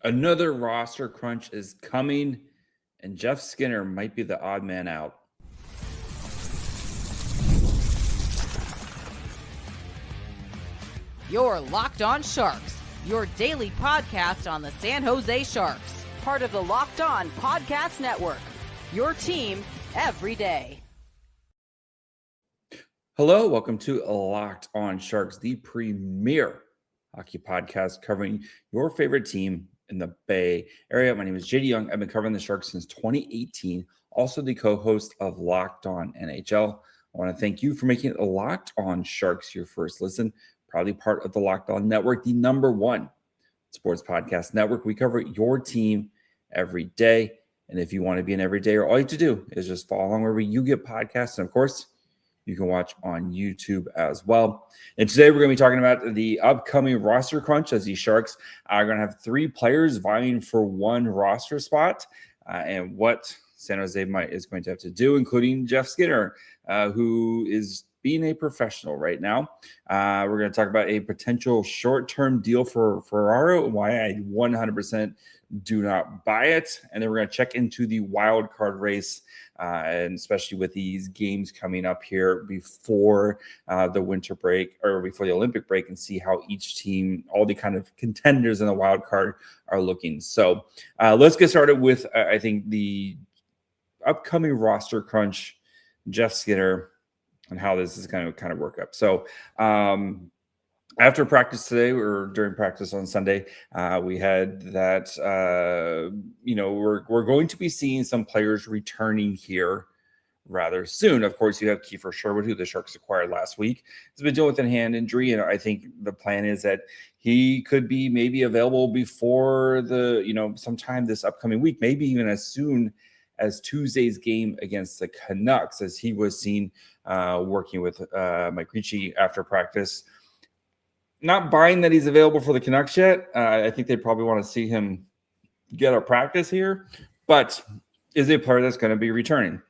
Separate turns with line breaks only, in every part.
Another roster crunch is coming, and Jeff Skinner might be the odd man out.
You're Locked On Sharks, your daily podcast on the San Jose Sharks, part of the Locked On Podcast Network, your team every day.
Hello, welcome to Locked On Sharks, the premier hockey podcast covering your favorite team in the Bay Area. My name is JD Young. I've been covering the Sharks since 2018, also the co-host of Locked On NHL. I want to thank you for making Locked On Sharks your first listen. Proudly part of the Locked On Network, the number one sports podcast network. We cover your team every day. And if you want to be an everydayer, all you have to do is just follow along wherever you get podcasts. And of course, you can watch on YouTube as well. And today we're going to be talking about the upcoming roster crunch, as the Sharks are going to have three players vying for one roster spot, and what San Jose is going to have to do, including Jeff Skinner, who is being a professional right now. We're going to talk about a potential short-term deal for Ferraro, why I 100% do not buy it. And then we're going to check into the wild card race, and especially with these games coming up here before the winter break or before the Olympic break, and see how each team, all the kind of contenders in the wild card are looking. So let's get started with, I think, the upcoming roster crunch, Jeff Skinner, and how this is going to kind of work up. So after practice today, or during practice on Sunday, we had that, we're going to be seeing some players returning here rather soon. Of course, you have Kiefer Sherwood, who the Sharks acquired last week. He's been dealing with a hand injury, and I think the plan is that he could be maybe available before sometime this upcoming week, maybe even as soon as Tuesday's game against the Canucks, as he was seen working with Mike Grier after practice. Not buying that he's available for the Canucks yet. I think they probably want to see him get a practice here, but is a player that's going to be returning.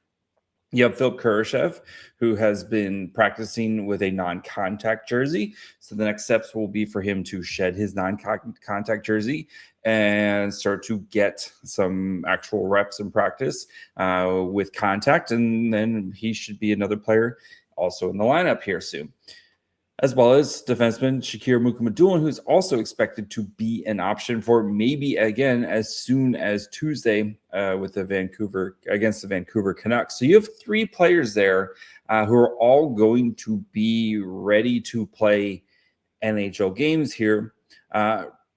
You have Phil Kurashev, who has been practicing with a non-contact jersey. So the next steps will be for him to shed his non-contact jersey and start to get some actual reps in practice with contact. And then he should be another player also in the lineup here soon, as well as defenseman Shakir Mukhamadullin, who's also expected to be an option for maybe again as soon as Tuesday with against the Vancouver Canucks. So you have three players there who are all going to be ready to play NHL games here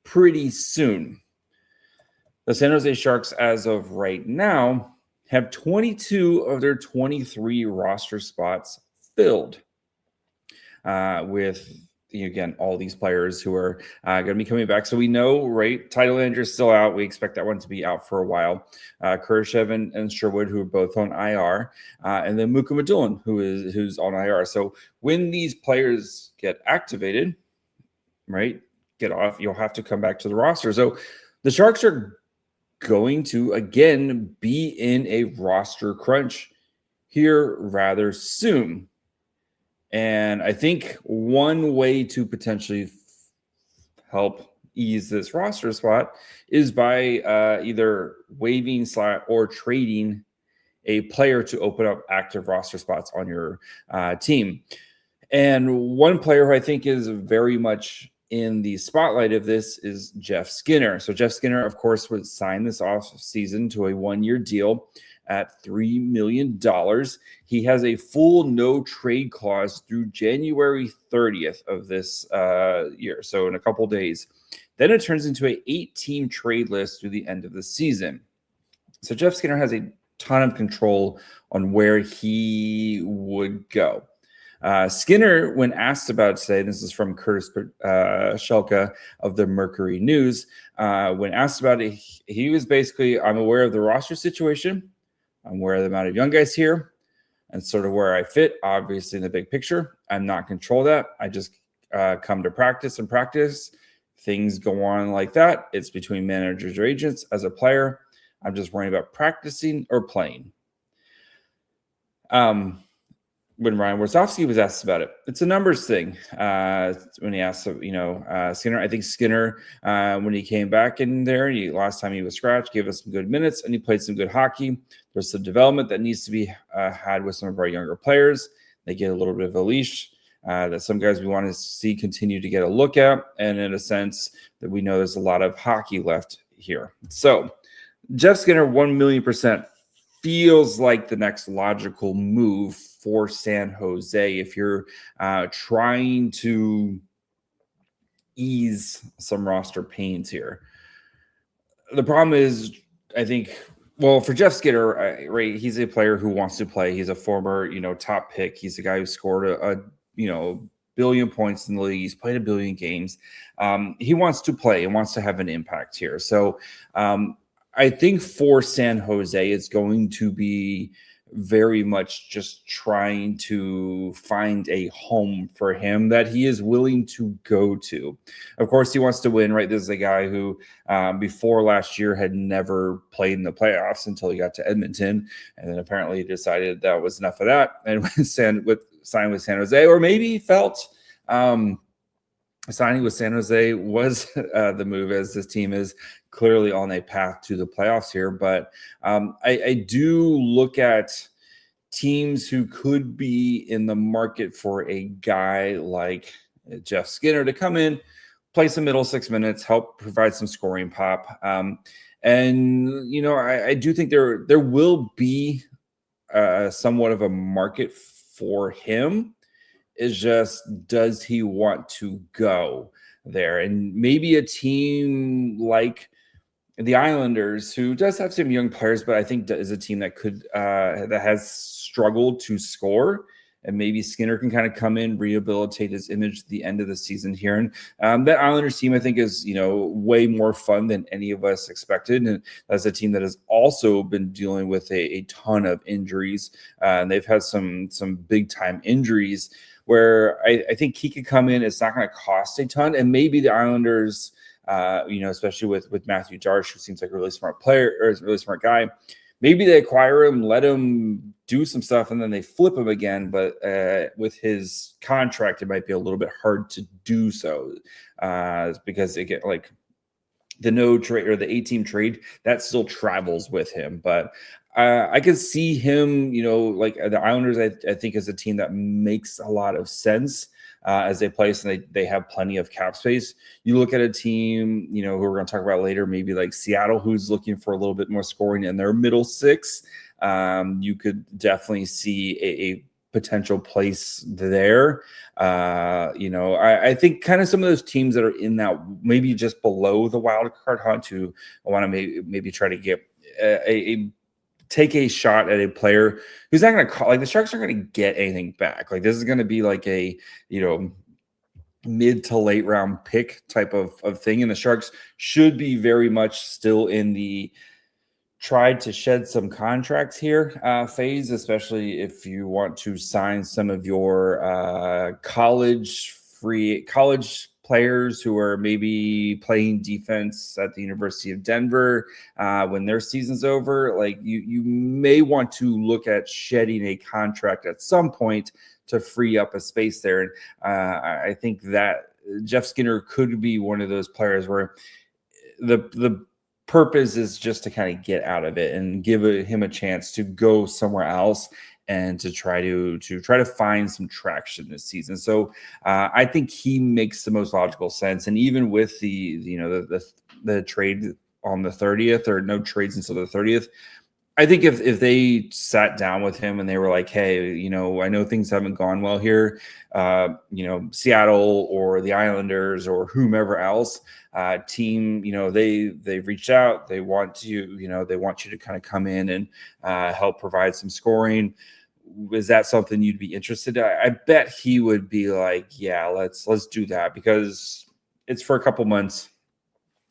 pretty soon. The San Jose Sharks, as of right now, have 22 of their 23 roster spots filled. With again all these players who are going to be coming back. So we know, right, Title Andrew is still out. We expect that one to be out for a while. Kurashev and Sherwood, who are both on IR, and then Mukhamadullin, who's on IR. So when these players get activated, right, get off, you'll have to come back to the roster. So the Sharks are going to again be in a roster crunch here rather soon. And I think one way to potentially help ease this roster spot is by either waiving or trading a player to open up active roster spots on your team. And one player who I think is very much in the spotlight of this is Jeff Skinner. So Jeff Skinner, of course, was signed this off season to a one-year deal at $3 million. He has a full no trade clause through January 30th of this year, so in a couple days. Then it turns into an 8-team trade list through the end of the season. So Jeff Skinner has a ton of control on where he would go. Skinner, when asked about today, this is from Curtis Shelka of the Mercury News, when asked about it, he was basically, I'm aware of the roster situation. I'm aware of the amount of young guys here and sort of where I fit, obviously, in the big picture. I'm not in control of that. I just come to practice and practice. Things go on like that. It's between managers or agents. As a player, I'm just worrying about practicing or playing. when Ryan Warsofsky was asked about it. It's a numbers thing. When he asked, Skinner, I think Skinner, when he came back in there, last time he was scratched, gave us some good minutes, and he played some good hockey. There's some development that needs to be had with some of our younger players. They get a little bit of a leash that some guys we want to see continue to get a look at, and in a sense that we know there's a lot of hockey left here. So Jeff Skinner, 1,000,000% feels like the next logical move for San Jose if you're trying to ease some roster pains here. The problem is, I think, well, for Jeff Skinner, right, he's a player who wants to play. He's a former, top pick. He's a guy who scored a billion points in the league. He's played a billion games. He wants to play and wants to have an impact here. So I think for San Jose, it's going to be very much just trying to find a home for him that he is willing to go to. Of course, he wants to win, right? This is a guy who before last year had never played in the playoffs until he got to Edmonton. And then apparently decided that was enough of that and signed with San Jose, or maybe he felt signing with San Jose was the move, as this team is clearly on a path to the playoffs here. But I do look at teams who could be in the market for a guy like Jeff Skinner to come in, play some middle 6 minutes, help provide some scoring pop. I do think there will be somewhat of a market for him. Is just, does he want to go there? And maybe a team like the Islanders, who does have some young players, but I think is a team that could that has struggled to score, and maybe Skinner can kind of come in, rehabilitate his image at the end of the season here. And that Islanders team, I think, is way more fun than any of us expected, and that's a team that has also been dealing with a ton of injuries. And they've had some big time injuries where I think he could come in. It's not going to cost a ton. And maybe the Islanders, especially with Matthew Darsh, who seems like a really smart player or is a really smart guy, maybe they acquire him, let him do some stuff, and then they flip him again. But with his contract, it might be a little bit hard to do so because they get like the no trade or the 8-team trade that still travels with him. But I could see him, like the Islanders, I think is a team that makes a lot of sense as they play, and they have plenty of cap space. You look at a team, who we're going to talk about later, maybe like Seattle, who's looking for a little bit more scoring in their middle 6. You could definitely see a potential place there. I think kind of some of those teams that are in that maybe just below the wild card hunt who want to maybe try to get take a shot at a player who's not going to call, like the Sharks aren't going to get anything back. Like this is going to be like a, mid to late round pick type of thing. And the Sharks should be very much still in the tried to shed some contracts here phase, especially if you want to sign some of your college players who are maybe playing defense at the University of Denver when their season's over. Like you may want to look at shedding a contract at some point to free up a space there. And I think that Jeff Skinner could be one of those players where the purpose is just to kind of get out of it and give him a chance to go somewhere else and to try to find some traction this season. So I think he makes the most logical sense. And even with the trade on the 30th, or no trades until the 30th, I think if they sat down with him and they were like, hey, I know things haven't gone well here, Seattle or the Islanders or whomever else team, they've reached out. They want you to kind of come in and help provide some scoring. Is that something you'd be interested in? I bet he would be like, yeah, let's do that, because it's for a couple months.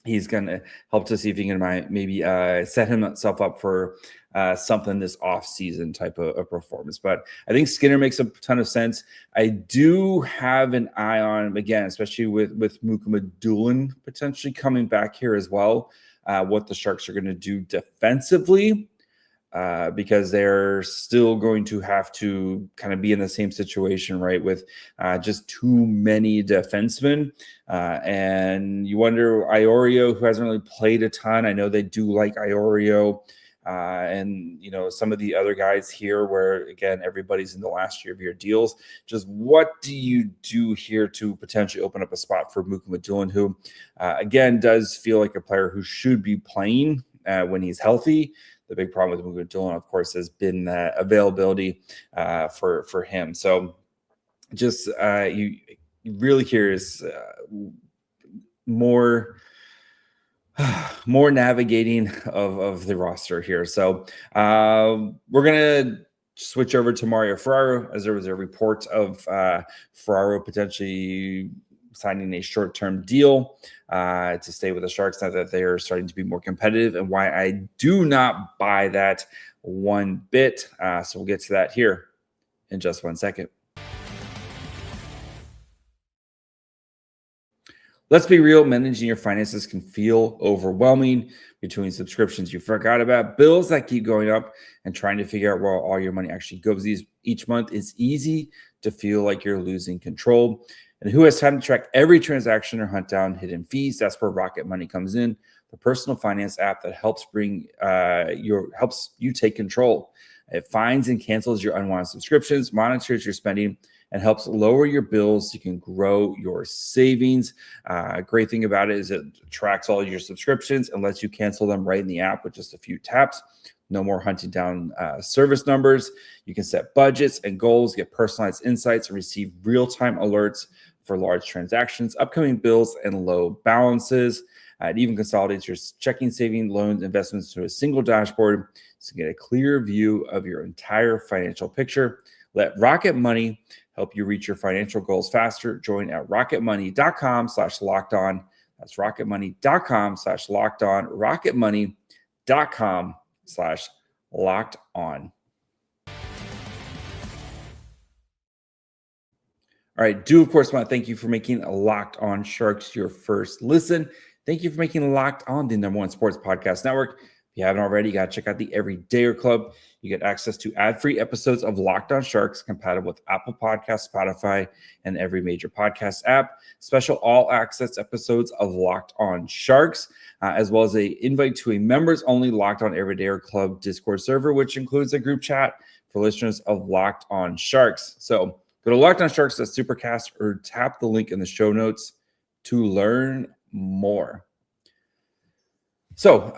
He's going to help to see if he can maybe set himself up for something this off-season type of performance. But I think Skinner makes a ton of sense. I do have an eye on him, again, especially with Mukama Doolin potentially coming back here as well, what the Sharks are going to do defensively. because they're still going to have to kind of be in the same situation, right, with just too many defensemen. And you wonder, Iorio, who hasn't really played a ton. I know they do like Iorio. And, some of the other guys here where, again, everybody's in the last year of your deals. Just what do you do here to potentially open up a spot for Muka Madulin, who, again, does feel like a player who should be playing when he's healthy. The big problem with Muka Madulin, of course, has been that availability for him. So just you really curious more navigating of the roster here. So we're gonna switch over to Mario Ferraro, as there was a report of Ferraro potentially signing a short-term deal to stay with the Sharks now that they are starting to be more competitive, and why I do not buy that one bit. So we'll get to that here in just 1 second. Let's be real, managing your finances can feel overwhelming between subscriptions you forgot about, bills that keep going up, and trying to figure out where all your money actually goes each month. It's easy to feel like you're losing control. And who has time to track every transaction or hunt down hidden fees? That's where Rocket Money comes in, the personal finance app that helps helps you take control. It finds and cancels your unwanted subscriptions, monitors your spending, and helps lower your bills so you can grow your savings. Great thing about it is it tracks all your subscriptions and lets you cancel them right in the app with just a few taps. No more hunting down service numbers. You can set budgets and goals, get personalized insights, and receive real-time alerts for large transactions, upcoming bills, and low balances. It even consolidates your checking, saving, loans, investments to a single dashboard so you get a clear view of your entire financial picture. Let Rocket Money help you reach your financial goals faster. Join at rocketmoney.com/lockedon. That's rocketmoney.com/lockedon. rocketmoney.com/lockedon. All right. Do, of course, want to thank you for making Locked On Sharks your first listen. Thank you for making Locked On the #1 sports podcast network. If you haven't already, you got to check out the Everydayer Club. You get access to ad-free episodes of Locked On Sharks compatible with Apple Podcasts, Spotify, and every major podcast app. Special all-access episodes of Locked On Sharks, as well as an invite to a members-only Locked On Everydayer Club Discord server, which includes a group chat for listeners of Locked On Sharks. So go to Locked On Sharks at Supercast or tap the link in the show notes to learn more. So,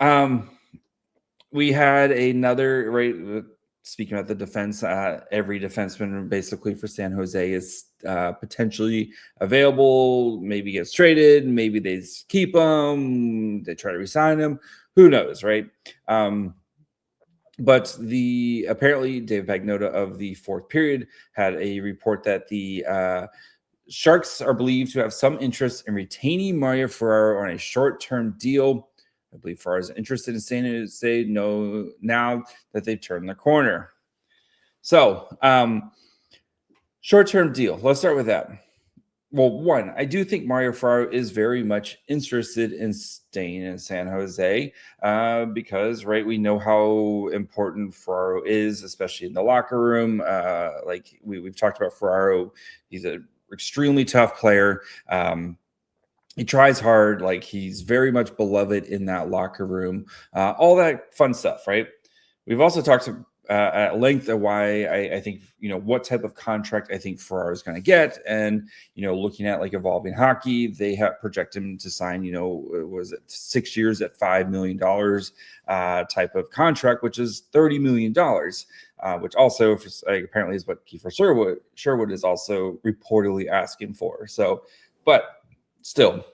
we had another, right, speaking about the defense, every defenseman basically for San Jose is potentially available, maybe gets traded, maybe they keep them, they try to re-sign them, who knows, right? But apparently Dave Pagnotta of the Fourth Period had a report that the Sharks are believed to have some interest in retaining Mario Ferraro on a short-term deal. I believe Ferraro is interested in San Jose no now that they've turned the corner. So, short-term deal. Let's start with that. Well, one, I do think Mario Ferraro is very much interested in staying in San Jose because, right, we know how important Ferraro is, especially in the locker room. Like we've talked about Ferraro. He's an extremely tough player. He tries hard, like he's very much beloved in that locker room, all that fun stuff, right? We've also talked at length of why I think, what type of contract I think Ferraro is going to get. And, looking at like Evolving Hockey, they have projected him to sign, was it 6 years at $5 million type of contract, which is $30 million, which also apparently is what Kiefer Sherwood is also reportedly asking for. So, but still,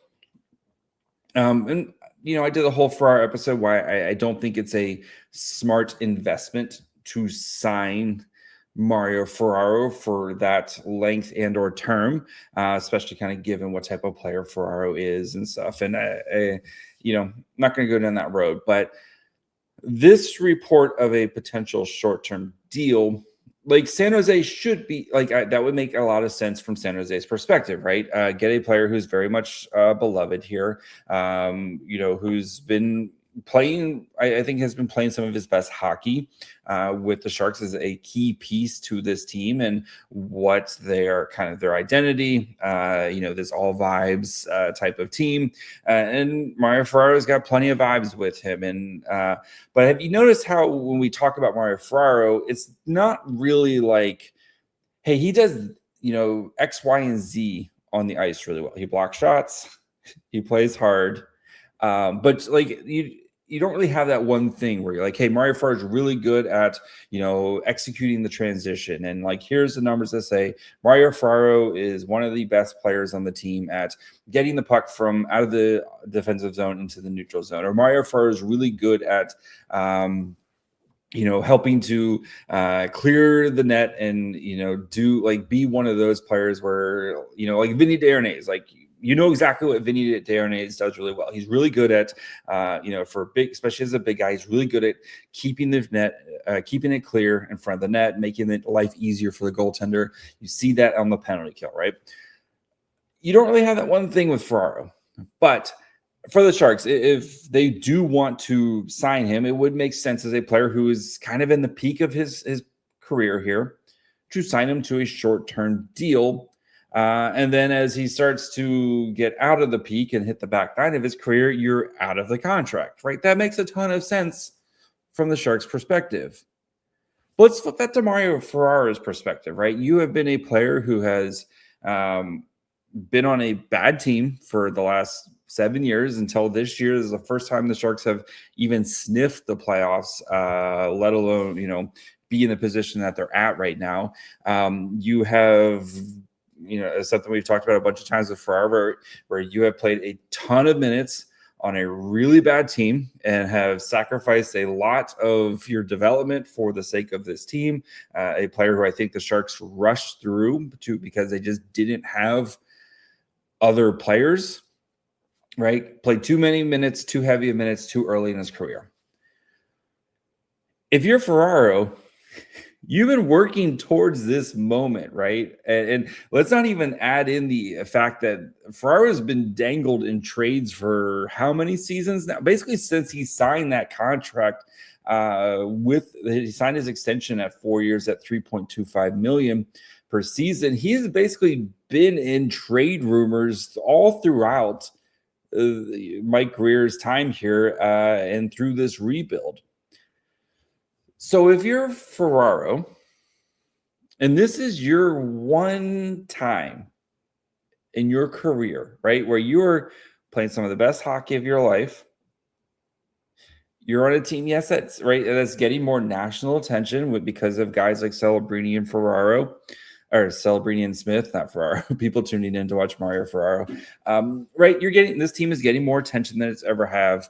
and I did a whole Ferraro episode why I don't think it's a smart investment to sign Mario Ferraro for that length and or term, especially kind of given what type of player Ferraro is and stuff. And not going to go down that road, but this report of a potential short-term deal, like San Jose should be like that would make a lot of sense from San Jose's perspective, right? Get a player who's very much beloved here, who's been I think has been playing some of his best hockey with the Sharks as a key piece to this team and what they are kind of their identity, this all vibes type of team. And Mario Ferraro's got plenty of vibes with him. And but have you noticed how when we talk about Mario Ferraro, it's not really like, hey, he does, X, Y, and Z on the ice really well. He blocks shots, he plays hard. But like you don't really have that one thing where you're like, hey, Mario Ferraro is really good at, executing the transition. And like, here's the numbers that say Mario Ferraro is one of the best players on the team at getting the puck from out of the defensive zone into the neutral zone. Or Mario Ferraro is really good at, helping to clear the net and, be one of those players where, like Vinny Desharnais, like, exactly what Vinny Desharnais does really well. He's really good at, for big, especially as a big guy, he's really good at keeping the net, keeping it clear in front of the net, making it life easier for the goaltender. You see that on the penalty kill, right? You don't really have that one thing with Ferraro, but for the Sharks, if they do want to sign him, it would make sense as a player who is kind of in the peak of his career here to sign him to a short-term deal. And then as he starts to get out of the peak and hit the back nine of his career, you're out of the contract, right? That makes a ton of sense from the Sharks' perspective. But let's flip that to Mario Ferraro's perspective, right? You have been a player who has been on a bad team for the last 7 years until this year. This is the first time the Sharks have even sniffed the playoffs, let alone, be in the position that they're at right now. You have something we've talked about a bunch of times with Ferraro, where you have played a ton of minutes on a really bad team and have sacrificed a lot of your development for the sake of this team. A player who I think the Sharks rushed through because they just didn't have other players, right? Played too many minutes, too heavy of minutes, too early in his career. If you're Ferraro, you've been working towards this moment, right? And let's not even add in the fact that Ferraro has been dangled in trades for how many seasons now? Basically, since he signed that contract, he signed his extension at 4 years at $3.25 million per season. He has basically been in trade rumors all throughout Mike Grier's time here and through this rebuild. So if you're Ferraro, and this is your one time in your career, right, where you're playing some of the best hockey of your life, you're on a team, yes, that's right, that's getting more national attention because of guys like Celebrini and Ferraro, or Celebrini and Smith, not Ferraro. People tuning in to watch Mario Ferraro, right? This team is getting more attention than it's ever have.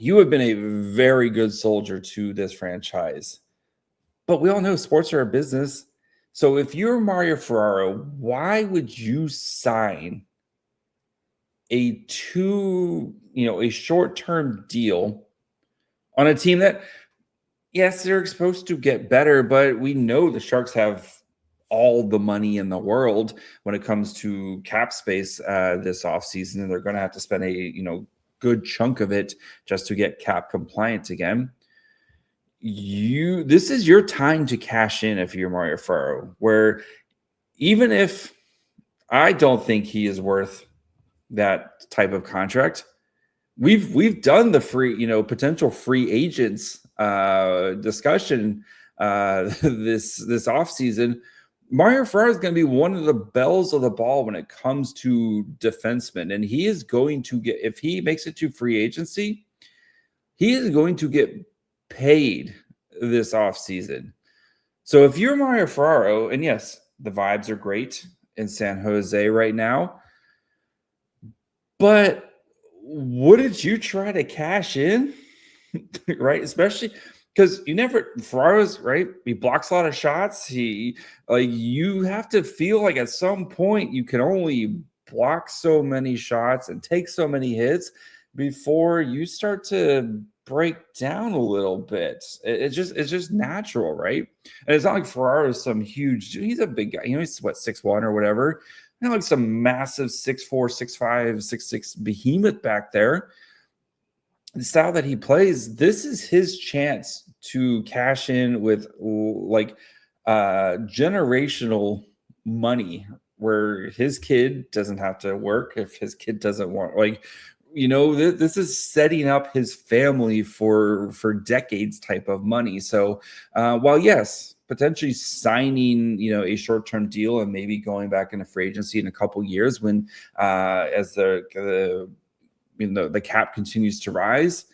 You have been a very good soldier to this franchise, but we all know sports are a business. So if you're Mario Ferraro, why would you sign a short-term deal on a team that, yes, they're supposed to get better, but we know the Sharks have all the money in the world when it comes to cap space this offseason, and they're going to have to spend a good chunk of it just to get cap compliant again. This is your time to cash in if you're Mario Ferraro, where even if I don't think he is worth that type of contract, we've done the free, potential free agents discussion this offseason. Mario Ferraro is going to be one of the bells of the ball when it comes to defensemen, and he is going to get, if he makes it to free agency, he is going to get paid this offseason. So if you're Mario Ferraro, and yes, the vibes are great in San Jose right now, but wouldn't you try to cash in? Right? Especially because Ferraro's right. He blocks a lot of shots. You have to feel like at some point you can only block so many shots and take so many hits before you start to break down a little bit. It's just natural, right? And it's not like Ferraro's some huge dude. He's a big guy. He's 6'1" or whatever. Not like some massive 6'4", 6'5", 6'6" behemoth back there. the style that he plays, this is his chance to cash in with like generational money where his kid doesn't have to work if his kid doesn't want, like, this is setting up his family for decades type of money. So while yes, potentially signing a short-term deal and maybe going back into free agency in a couple years when as the cap continues to rise,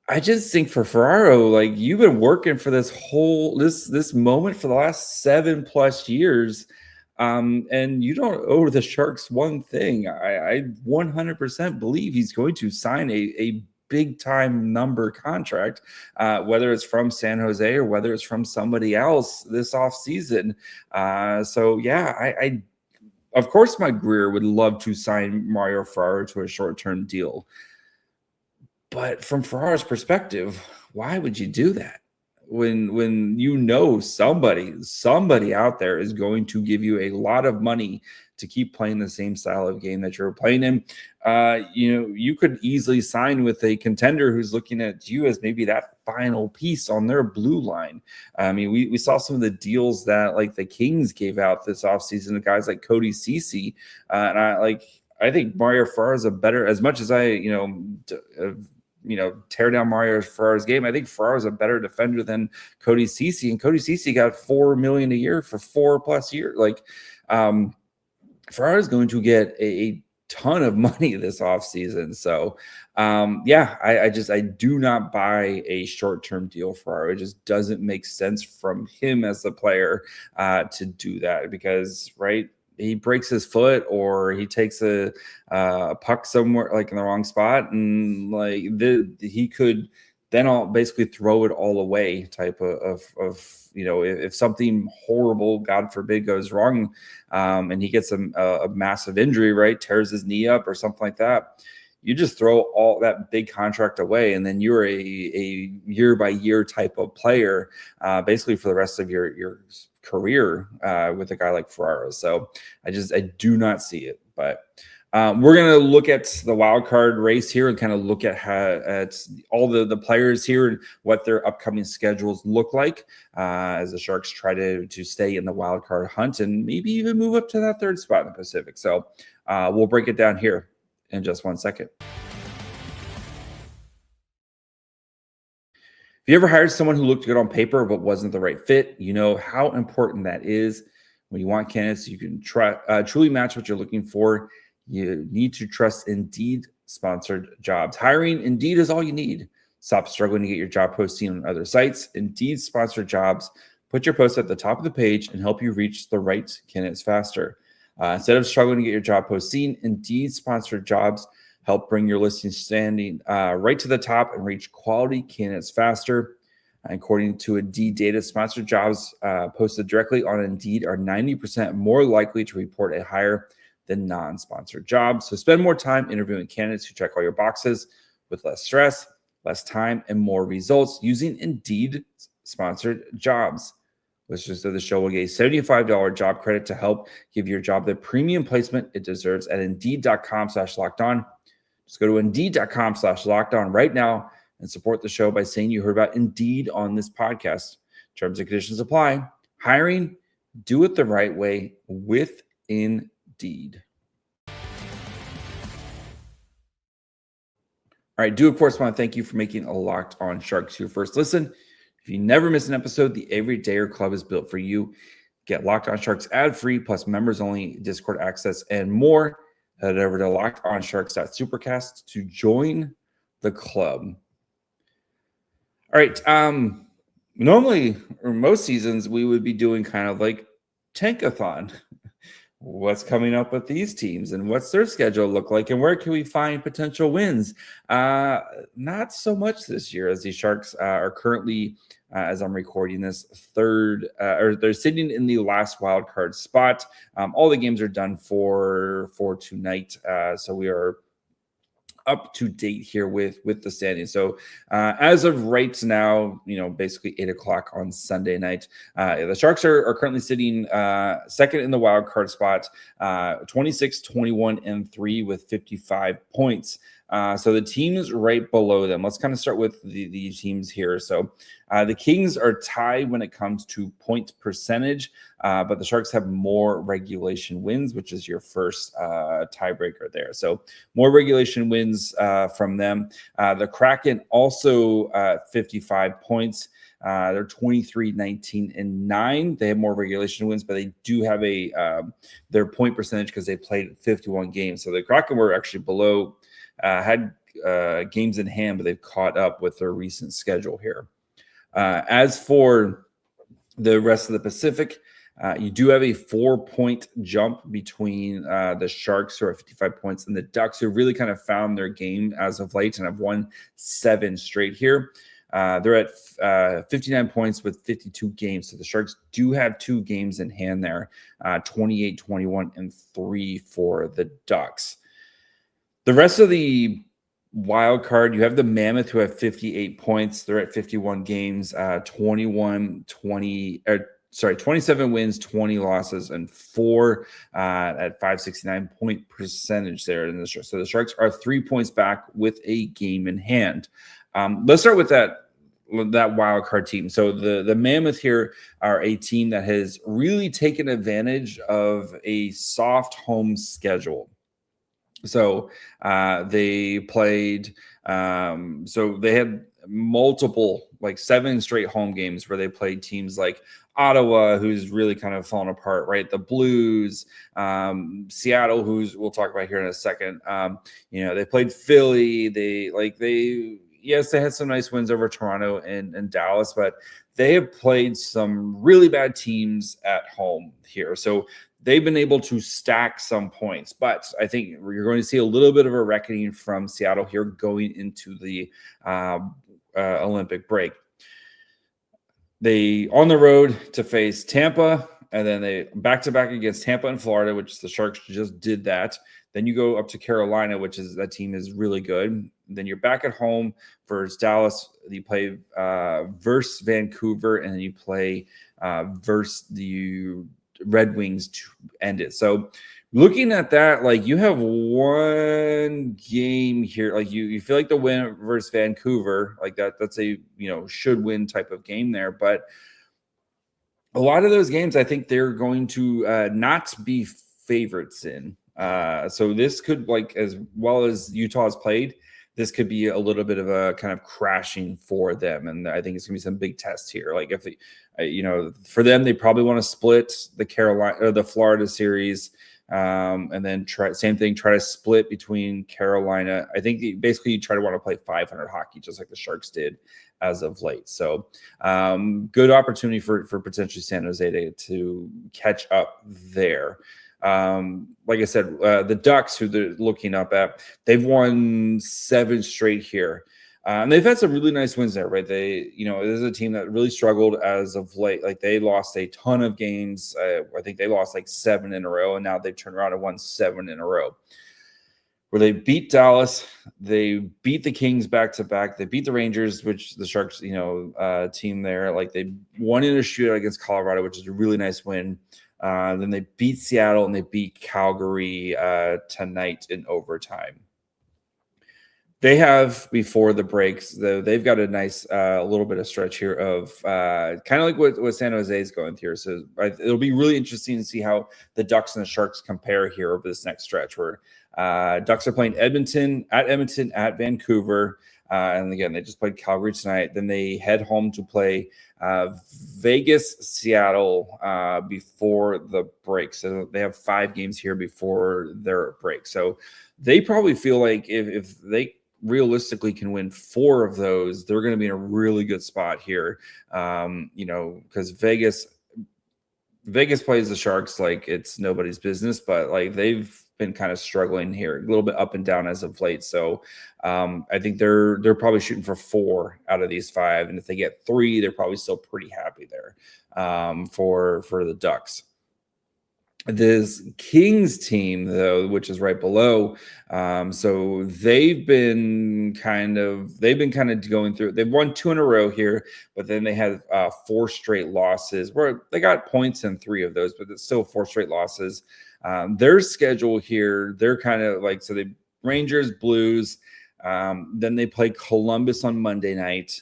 I just think for Ferraro, like, you've been working for this moment for the last 7+ years, and you don't owe the Sharks one thing. I 100% believe he's going to sign a big time number contract, whether it's from San Jose or whether it's from somebody else this offseason. So yeah, I of course Mike Grier would love to sign Mario Ferraro to a short-term deal. But from Ferraro's perspective, why would you do that when somebody out there is going to give you a lot of money to keep playing the same style of game that you're playing in? You could easily sign with a contender who's looking at you as maybe that final piece on their blue line. I mean, we saw some of the deals that like the Kings gave out this offseason to guys like Cody Ceci, and I think Mario Ferraro is a better, as much as I tear down Mario Ferraro's game, I think Ferraro is a better defender than Cody Ceci, and Cody Ceci got $4 million a year for 4+ years. Like, Ferraro is going to get a ton of money this offseason. So I do not buy a short-term deal for Ferraro. It just doesn't make sense from him as a player to do that, because he breaks his foot or he takes a puck somewhere like in the wrong spot, and like he could then I'll basically throw it all away type of if something horrible, God forbid, goes wrong, and he gets a massive injury, right, tears his knee up or something like that, you just throw all that big contract away, and then you're a year by year type of player, basically for the rest of your career with a guy like Ferraro. So I do not see it. But we're going to look at the wild card race here and kind of look at all the players here and what their upcoming schedules look like as the Sharks try to stay in the wild card hunt and maybe even move up to that third spot in the Pacific. So we'll break it down here in just 1 second. If you ever hired someone who looked good on paper but wasn't the right fit, you know how important that is. When you want candidates you can truly match what you're looking for, you need to trust Indeed sponsored jobs. Hiring Indeed is all you need. Stop struggling to get your job posting on other sites. Indeed sponsored jobs put your post at the top of the page and help you reach the right candidates faster. Instead of struggling to get your job posting, Indeed sponsored jobs help bring your listing standing right to the top and reach quality candidates faster. According to Indeed data, sponsored jobs posted directly on Indeed are 90% more likely to report a hire than non-sponsored jobs. So spend more time interviewing candidates who check all your boxes with less stress, less time, and more results using Indeed sponsored jobs. Listeners of the show will get a $75 job credit to help give your job the premium placement it deserves at Indeed.com/lockedon. Just go to Indeed.com/lockedon right now and support the show by saying you heard about Indeed on this podcast. Terms and conditions apply. Hiring, do it the right way with Indeed. All right, do of course want to thank you for making a Locked On Sharks your first listen. If you never miss an episode, the Everydayer Club is built for you. Get Locked On Sharks ad-free, plus members-only Discord access and more. Head over to lockedonsharks.supercast to join the club. All right. Normally, or most seasons, we would be doing kind of like tankathon. What's coming up with these teams and what's their schedule look like and where can we find potential wins? Not so much this year, as the Sharks are currently, as I'm recording this, they're sitting in the last wild card spot. All the games are done for tonight, so we are up to date here with the standings. So as of right now, basically 8:00 on Sunday night, the Sharks are currently sitting second in the wild card spot, 26, 21, and 3 with 55 points. So the teams right below them, let's kind of start with the teams here. So the Kings are tied when it comes to point percentage, but the Sharks have more regulation wins, which is your first tiebreaker there. So more regulation wins from them. The Kraken also 55 points. They're 23, 19, and 9. They have more regulation wins, but they do have their point percentage because they played 51 games. So the Kraken were actually below, had games in hand, but they've caught up with their recent schedule here. As for the rest of the Pacific, you do have a 4-point jump between the Sharks, who are 55 points, and the Ducks, who really kind of found their game as of late and have won 7 straight here. They're at 59 points with 52 games. So the Sharks do have 2 games in hand there, 28, 21, and 3 for the Ducks. The rest of the wild card, you have the Mammoth, who have 58 points. They're at 51 games, 27 wins, 20 losses, and 4 at 569 point percentage there in the Sharks. So the Sharks are 3 points back with a game in hand. Let's start with that wild card team. So the Mammoth here are a team that has really taken advantage of a soft home schedule. So they played, so they had multiple, like 7 straight home games where they played teams like Ottawa, who's really kind of fallen apart, right? The Blues, Seattle, who's we'll talk about here in a second. They played Philly. Yes, they had some nice wins over Toronto and Dallas, but they have played some really bad teams at home here. So they've been able to stack some points, but I think you're going to see a little bit of a reckoning from Seattle here going into the Olympic break. They on the road to face Tampa, and then they back-to-back against Tampa and Florida, which the Sharks just did that. Then you go up to Carolina, which is that team is really good. Then you're back at home versus Dallas. You play versus Vancouver, and then you play versus the Red Wings to end it. So looking at that, like you have one game here, like you feel like the win versus Vancouver, like that's a should win type of game there. But a lot of those games, I think they're going to not be favorites in. So this could, like, as well as Utah has played, this could be a little bit of a kind of crashing for them. And I think it's gonna be some big tests here. Like if for them, they probably want to split the Carolina or the Florida series. And then try to split between Carolina. I think basically you try to want to play 500 hockey, just like the Sharks did as of late. So good opportunity for potentially San Jose to catch up there. Like I said, the Ducks, who they're looking up at, they've won 7 straight here. And they've had some really nice wins there, right? This is a team that really struggled as of late. Like they lost a ton of games. I think they lost like 7 in a row, and now they've turned around and won 7 in a row. Where they beat Dallas, they beat the Kings back to back, they beat the Rangers, which the Sharks, team there. Like they won in a shootout against Colorado, which is a really nice win. Then they beat Seattle and they beat Calgary tonight in overtime. They have, before the breaks, though, they've got a nice little bit of stretch here of kind of like what San Jose is going through. So it'll be really interesting to see how the Ducks and the Sharks compare here over this next stretch, where Ducks are playing Edmonton, at Vancouver. And again, they just played Calgary tonight. Then they head home to play Vegas, Seattle before the break. So they have 5 games here before their break. So they probably feel like if they realistically can win 4 of those, they're going to be in a really good spot here. Because Vegas plays the Sharks like it's nobody's business, but like they've been kind of struggling here, a little bit up and down as of late. So I think they're probably shooting for 4 out of these 5, and if they get 3, they're probably still pretty happy there for the Ducks. This Kings team, though, which is right below, so they've been kind of going through. They've won 2 in a row here, but then they had 4 straight losses where they got points in 3 of those, but it's still 4 straight losses. Their schedule here, they're kind of like, so they Rangers, Blues, Then they play Columbus on Monday night.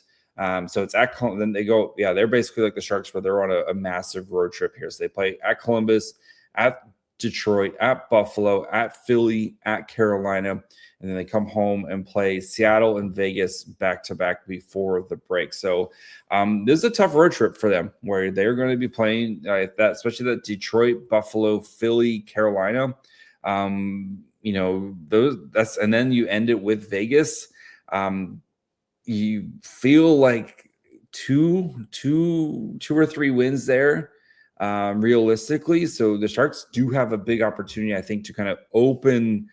So it's at then they go, they're basically like the Sharks, where they're on a massive road trip here. So they play at Columbus, at Detroit, at Buffalo, at Philly, at Carolina, and then they come home and play Seattle and Vegas back to back before the break. So this is a tough road trip for them, where they're going to be playing that, especially that Detroit, Buffalo, Philly, Carolina. And then you end it with Vegas. You feel like two or three wins there, realistically. So the Sharks do have a big opportunity, I think, to kind of open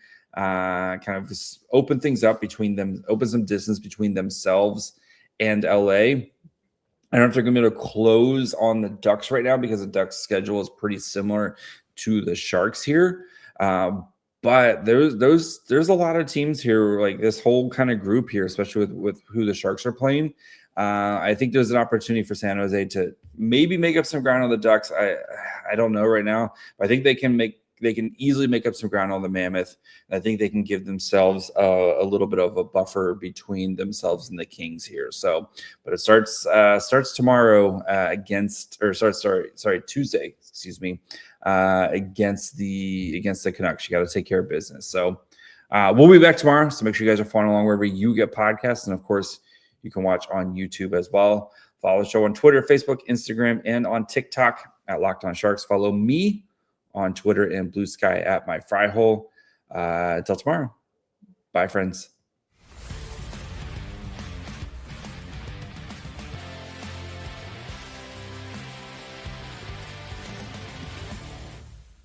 things up between them, open some distance between themselves and LA. I don't know if they're going to be able to close on the Ducks right now, because the Ducks' schedule is pretty similar to the Sharks here. But there's a lot of teams here, like this whole kind of group here, especially with who the Sharks are playing. I think there's an opportunity for San Jose to maybe make up some ground on the Ducks. I don't know right now, but I think they can easily make up some ground on the Mammoth. I think they can give themselves a little bit of a buffer between themselves and the Kings here. So, but it starts tomorrow Tuesday, against the Canucks. You got to take care of business. So we'll be back tomorrow. So make sure you guys are following along wherever you get podcasts, and of course you can watch on YouTube as well. Follow the show on Twitter, Facebook, Instagram, and on TikTok at Locked On Sharks. Follow me on Twitter and Blue Sky at My Fry Hole. Until tomorrow. Bye, friends.